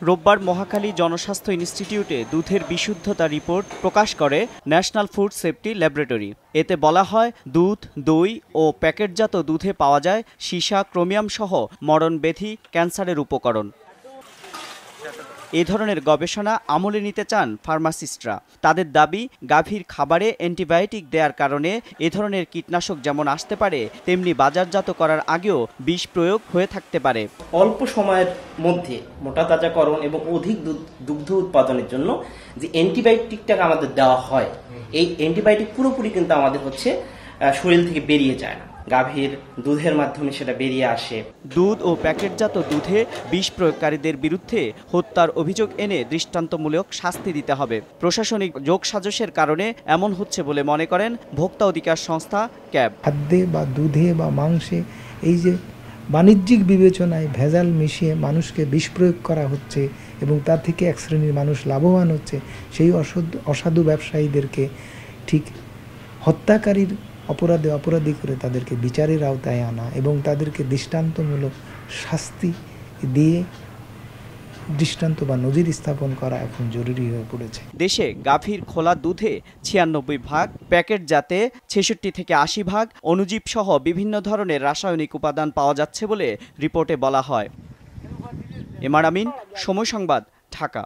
রোববার মহাখালী জনস্বাস্থ্য ইনস্টিটিউটে দুধের বিশুদ্ধতা রিপোর্ট প্রকাশ করে ন্যাশনাল ফুড সেফটি ল্যাবরেটরি। এতে বলা হয়, দুধ, দই ও প্যাকেটজাত দুধে পাওয়া যায় সীসা, ক্রোমিয়াম সহ মরণব্যাধি, ক্যান্সারের উপকরণ। এ ধরনের গবেষণা আমলে নিতে চান ফার্মাসিস্টরা। তাদের দাবি, গাভীর খাবারে অ্যান্টিবায়োটিক দেওয়ার কারণে এ ধরনের কীটনাশক যেমন আসতে পারে, তেমনি বাজারজাত করার আগেও বিষ প্রয়োগ হয়ে থাকতে পারে। অল্প সময়ের মধ্যে মোটা তাজাকরণ এবং অধিক দুগ্ধ উৎপাদনের জন্য যে অ্যান্টিবায়োটিকটাকে আমাদের দেওয়া হয়, এই অ্যান্টিবায়োটিক পুরোপুরি কিন্তু আমাদের শরীর থেকে বেরিয়ে যায় না, গাভীর দুধের মাধ্যমে সেটা বেরিয়ে আসে। দুধ ও প্যাকেটজাত দুধে বিষ প্রয়োগকারীদের বিরুদ্ধে হত্যার অভিযোগ এনে দৃষ্টান্তমূলক শাস্তি দিতে হবে। প্রশাসনিক যোগসাজশের কারণে এমন হচ্ছে বলে মনে করেন ভোক্তা অধিকার সংস্থা ক্যাব। খাদ্যে বা দুধে বা মাংসে এই যে বাণিজ্যিক বিবেচনায় ভেজাল মিশিয়ে মানুষকে বিষ প্রয়োগ করা হচ্ছে এবং তা থেকে এক শ্রেণীর মানুষ লাভবান হচ্ছে, সেই অসাধু ব্যবসায়ীদেরকে ঠিক হত্যাকারীর অপরাধী করে তাদেরকে বিচারের আওতায় আনা এবং তাদেরকে দৃষ্টান্তমূলক শাস্তি দিয়ে দৃষ্টান্ত বা নজির স্থাপন করা এখন জরুরি হয়ে পড়েছে। দেশে গাভীর খোলা দুধে 96%, প্যাকেটজাতে 66 থেকে 80%, অণুজীব সহ বিভিন্ন ধরনের রাসায়নিক উপাদান পাওয়া যাচ্ছে বলে রিপোর্টে বলা হয়। এমআর আমিন, সময় সংবাদ, ঢাকা।